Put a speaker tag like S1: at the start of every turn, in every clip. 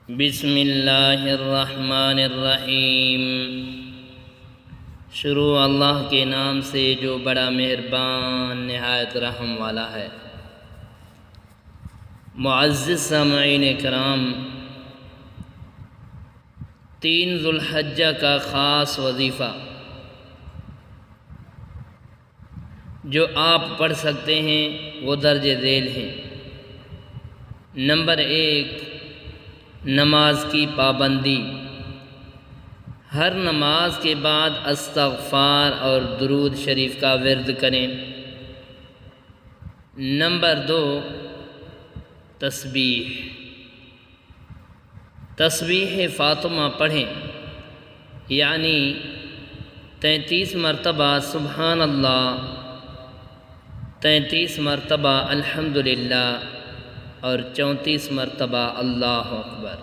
S1: بسم اللہ الرحمن الرحیم۔ شروع اللہ کے نام سے جو بڑا مہربان نہایت رحم والا ہے۔ معزز سامعین کرام، 3 ذو الحجہ کا خاص وظیفہ جو آپ پڑھ سکتے ہیں وہ درج ذیل ہیں۔ نمبر 1، نماز کی پابندی۔ ہر نماز کے بعد استغفار اور درود شریف کا ورد کریں۔ نمبر 2، تسبیح فاطمہ پڑھیں، یعنی 33 مرتبہ سبحان اللہ، 33 مرتبہ الحمدللہ اور 34 مرتبہ اللہ اکبر۔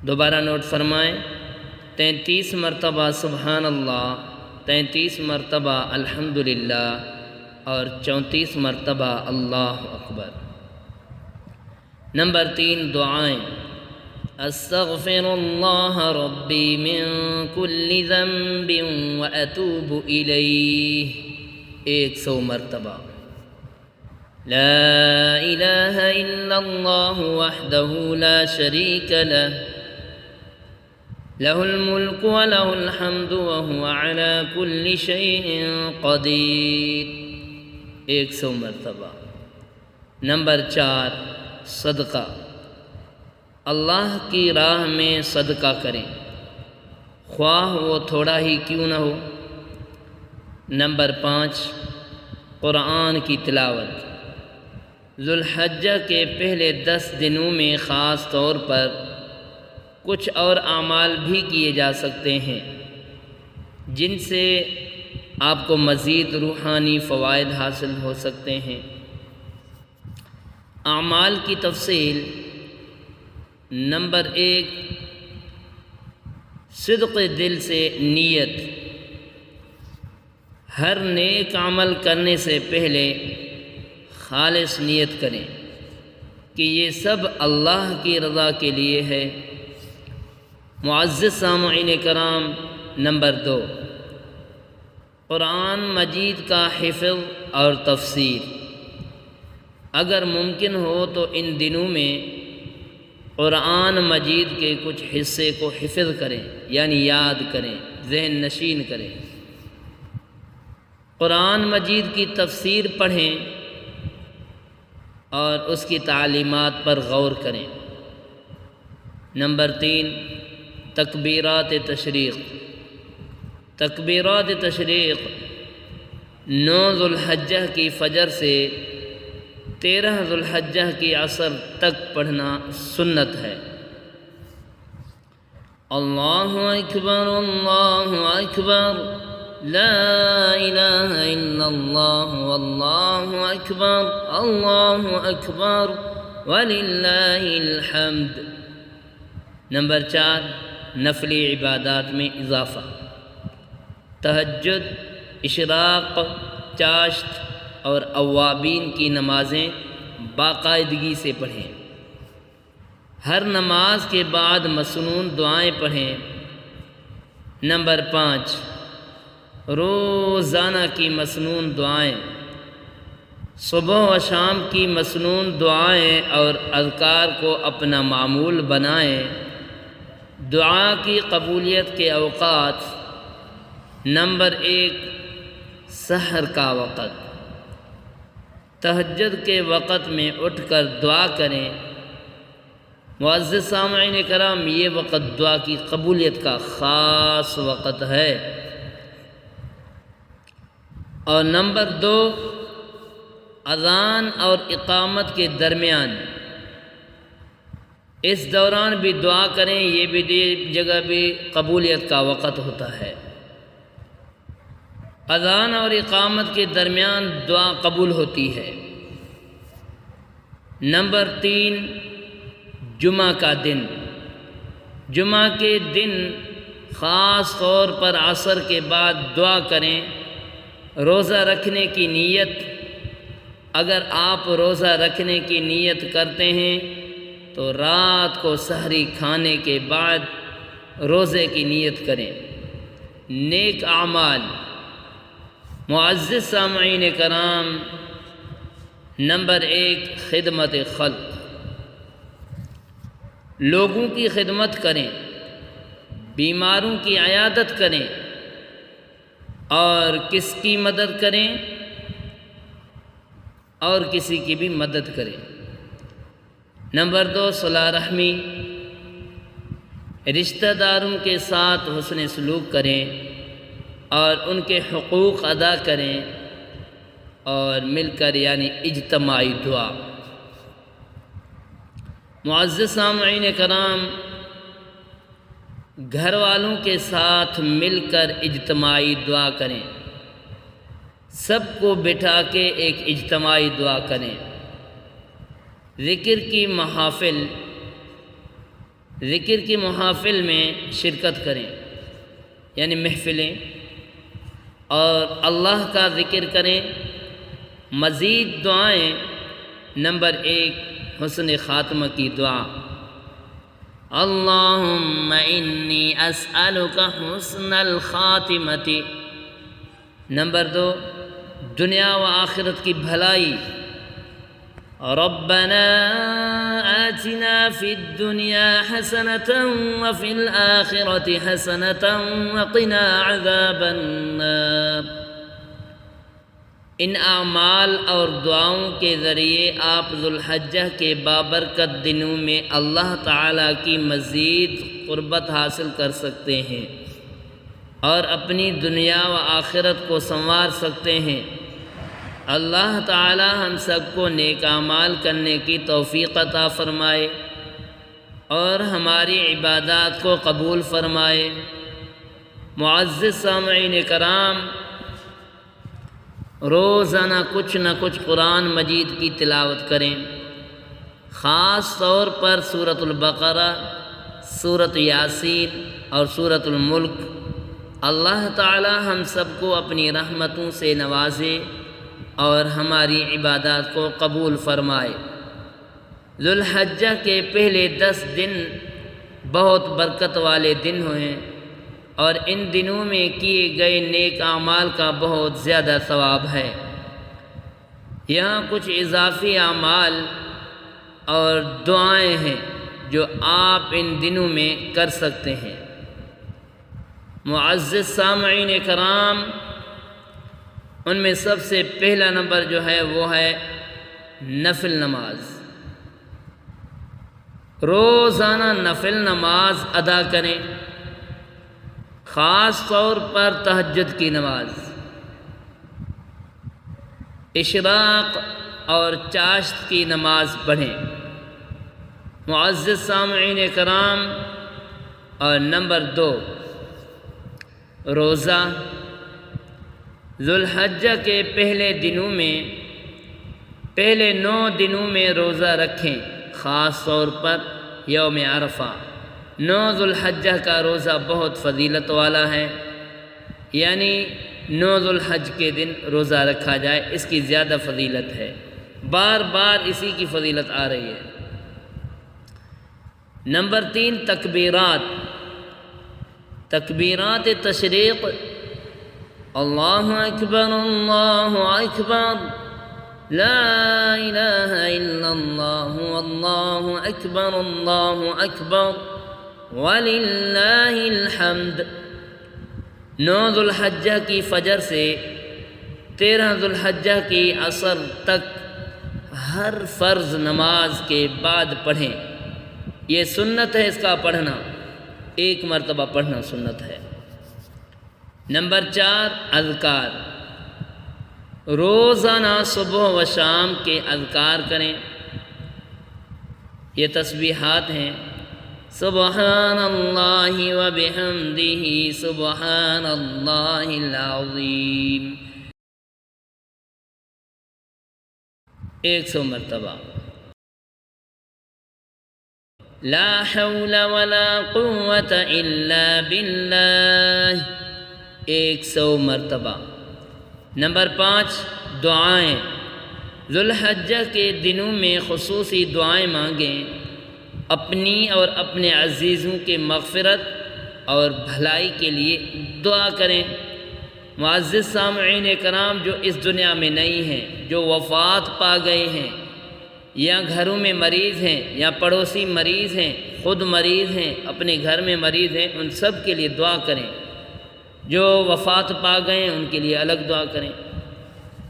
S1: دوبارہ نوٹ فرمائیں، 33 مرتبہ سبحان اللہ، 33 مرتبہ الحمدللہ اور 34 مرتبہ اللہ اکبر۔ نمبر 3، دعائیں۔ استغفر اللہ ربی من کل ذنب واتوب الیہ، 100 مرتبہ۔ لا الہ الا اللہ وحدہ لا شریک لہ، لہ الملک ولہ الحمد وہو علی کل شیء قدیر، 100 مرتبہ۔ نمبر 4، صدقہ۔ اللہ کی راہ میں صدقہ کریں، خواہ وہ تھوڑا ہی کیوں نہ ہو۔ نمبر 5، قرآن کی تلاوت۔ ذو الحجہ کے پہلے 10 دنوں میں خاص طور پر کچھ اور اعمال بھی کیے جا سکتے ہیں جن سے آپ کو مزید روحانی فوائد حاصل ہو سکتے ہیں۔ اعمال کی تفصیل۔ نمبر 1، صدق دل سے نیت۔ ہر نیک عمل کرنے سے پہلے خالص نیت کریں کہ یہ سب اللہ کی رضا کے لیے ہے۔ معزز سامعین کرام، نمبر 2، قرآن مجید کا حفظ اور تفسیر۔ اگر ممکن ہو تو ان دنوں میں قرآن مجید کے کچھ حصے کو حفظ کریں، یعنی یاد کریں، ذہن نشین کریں۔ قرآن مجید کی تفسیر پڑھیں اور اس کی تعلیمات پر غور کریں۔ نمبر 3، تکبیرات تشریق۔ تکبیرات تشریق 9 ذو الحجہ کی فجر سے 13 ذو الحجہ کی عصر تک پڑھنا سنت ہے۔ اللہ اکبر اللہ اکبر، لا الہ الا اللہ واللہ اکبر، اللہ اکبر وللہ الحمد۔ نمبر 4، نفلی عبادات میں اضافہ۔ تہجد، اشراق، چاشت اور اوابین کی نمازیں باقاعدگی سے پڑھیں۔ ہر نماز کے بعد مسنون دعائیں پڑھیں۔ نمبر 5، روزانہ کی مسنون دعائیں۔ صبح و شام کی مسنون دعائیں اور اذکار کو اپنا معمول بنائیں۔ دعا کی قبولیت کے اوقات۔ نمبر 1، سحر کا وقت۔ تہجد کے وقت میں اٹھ کر دعا کریں۔ معزز سامعین کرام، یہ وقت دعا کی قبولیت کا خاص وقت ہے۔ اور نمبر 2، اذان اور اقامت کے درمیان، اس دوران بھی دعا کریں، یہ بھی جگہ بھی قبولیت کا وقت ہوتا ہے۔ اذان اور اقامت کے درمیان دعا قبول ہوتی ہے۔ نمبر 3، جمعہ کا دن۔ جمعہ کے دن خاص طور پر عصر کے بعد دعا کریں۔ روزہ رکھنے کی نیت۔ اگر آپ روزہ رکھنے کی نیت کرتے ہیں تو رات کو سحری کھانے کے بعد روزے کی نیت کریں۔ نیک اعمال، معزز سامعین کرام، نمبر 1 خدمت خلق، لوگوں کی خدمت کریں، بیماروں کی عیادت کریں، اور کس کی مدد کریں؟ اور کسی کی بھی مدد کریں۔ نمبر 2 صلہ رحمی، رشتہ داروں کے ساتھ حسن سلوک کریں اور ان کے حقوق ادا کریں، اور مل کر یعنی اجتماعی دعا۔ معزز سامعین کرام، گھر والوں کے ساتھ مل کر اجتماعی دعا کریں، سب کو بٹھا کے ایک اجتماعی دعا کریں۔ ذکر کی محافل میں شرکت کریں، یعنی محفلیں، اور اللہ کا ذکر کریں۔ مزید دعائیں، نمبر 1 حسن خاتمہ کی دعا، اللہم انی اسألک حسن الخاتمۃ۔ نمبر 2 دنیا و آخرت کی بھلائی، ربنا آتنا فی الدنیا حسنۃ وفی الآخرۃ حسنۃ وقنا عذاب النار۔ ان اعمال اور دعاؤں کے ذریعے آپ ذوالحجہ کے بابرکت دنوں میں اللہ تعالیٰ کی مزید قربت حاصل کر سکتے ہیں اور اپنی دنیا و آخرت کو سنوار سکتے ہیں۔ اللہ تعالی ہم سب کو نیک اعمال کرنے کی توفیق عطا فرمائے اور ہماری عبادات کو قبول فرمائے۔ معزز سامعین کرام، روزانہ کچھ نہ کچھ قرآن مجید کی تلاوت کریں، خاص طور پر سورۃ البقرہ، سورۃ یاسین اور سورۃ الملک۔ اللہ تعالی ہم سب کو اپنی رحمتوں سے نوازے اور ہماری عبادات کو قبول فرمائے۔ ذوالحجہ کے پہلے 10 دن بہت برکت والے دن ہوئے اور ان دنوں میں کیے گئے نیک اعمال کا بہت زیادہ ثواب ہے۔ یہاں کچھ اضافی اعمال اور دعائیں ہیں جو آپ ان دنوں میں کر سکتے ہیں۔ معزز سامعین کرام، ان میں سب سے پہلا نمبر جو ہے وہ ہے نفل نماز۔ روزانہ نفل نماز ادا کریں، خاص طور پر تہجد کی نماز۔ اشراق اور چاشت کی نماز پڑھیں۔ معزز سامعین کرام، اور نمبر 2 روزہ۔ ذوالحجہ کے پہلے 9 دنوں میں روزہ رکھیں، خاص طور پر یوم عرفہ۔ 9 ذوالحجہ کا روزہ بہت فضیلت والا ہے، یعنی 9 ذوالحج کے دن روزہ رکھا جائے، اس کی زیادہ فضیلت ہے، بار بار اسی کی فضیلت آ رہی ہے۔ نمبر 3 تکبیرات تشریق، اللہ اکبر اللہ اکبر، لا الہ الا اللہ واللہ اکبر اللہ اکبر وللہ الحمد۔ 9 ذوالحجہ کی فجر سے 13 ذوالحجہ کی عصر تک ہر فرض نماز کے بعد پڑھیں، یہ سنت ہے، اس کا پڑھنا 1 مرتبہ پڑھنا سنت ہے۔ نمبر 4 اذکار، روزانہ صبح و شام کے اذکار کریں۔ یہ تسبیحات ہیں، سبحان اللہ و بحمدہ سبحان اللہ العظیم، 100 مرتبہ۔ لا حول ولا قوة الا باللہ، 100 مرتبہ۔ نمبر 5 دعائیں، ذوالحجہ کے دنوں میں خصوصی دعائیں مانگیں، اپنی اور اپنے عزیزوں کے مغفرت اور بھلائی کے لیے دعا کریں۔ معزز سامعین کرام، جو اس دنیا میں نہیں ہیں، جو وفات پا گئے ہیں، یا گھروں میں مریض ہیں، یا پڑوسی مریض ہیں، خود مریض ہیں، اپنے گھر میں مریض ہیں، ان سب کے لیے دعا کریں۔ جو وفات پا گئے ہیں ان کے لیے الگ دعا کریں۔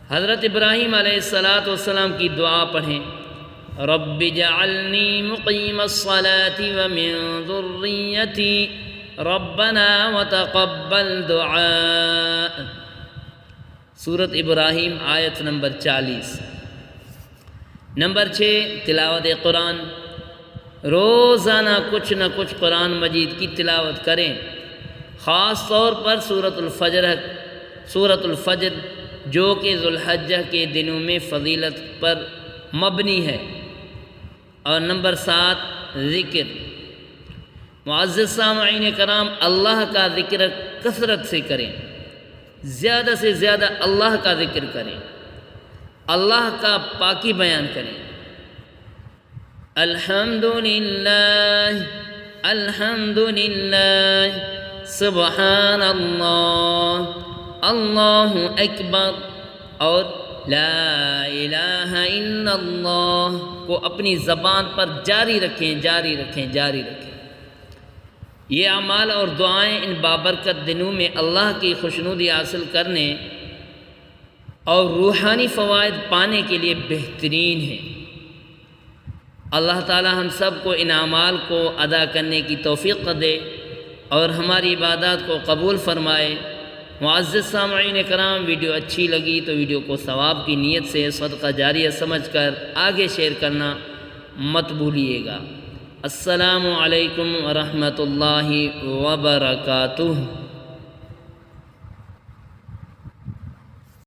S1: حضرت ابراہیم علیہ السلام کی دعا پڑھیں، رب اجعلنی مقیم الصلاة ومن ذریتی ربنا وتقبل دعاء۔ سورۃ ابراہیم آیت نمبر 40۔ نمبر 6، تلاوت قرآن۔ روزانہ کچھ نہ کچھ قرآن مجید کی تلاوت کریں، خاص طور پر سورۃ الفجر جو کہ ذو الحجہ کے دنوں میں فضیلت پر مبنی ہے۔ اور نمبر 7، ذکر۔ معزز سامعین کرام، اللہ کا ذکر کثرت سے کریں، زیادہ سے زیادہ اللہ کا ذکر کریں، اللہ کا پاکی بیان کریں۔ الحمدللہ الحمدللہ سبحان اللہ اللہ اکبر، اور لا الہ الا اللہ کو اپنی زبان پر جاری رکھیں، جاری رکھیں، جاری رکھیں۔ یہ اعمال اور دعائیں ان بابرکت دنوں میں اللہ کی خوشنودی حاصل کرنے اور روحانی فوائد پانے کے لیے بہترین ہیں۔ اللہ تعالی ہم سب کو ان اعمال کو ادا کرنے کی توفیق دے اور ہماری عبادات کو قبول فرمائے۔ معزز سامعین کرام، ویڈیو اچھی لگی تو ویڈیو کو ثواب کی نیت سے صدقہ جاریہ سمجھ کر آگے شیئر کرنا مت بھولیے گا۔ السلام علیکم ورحمۃ اللہ وبرکاتہ۔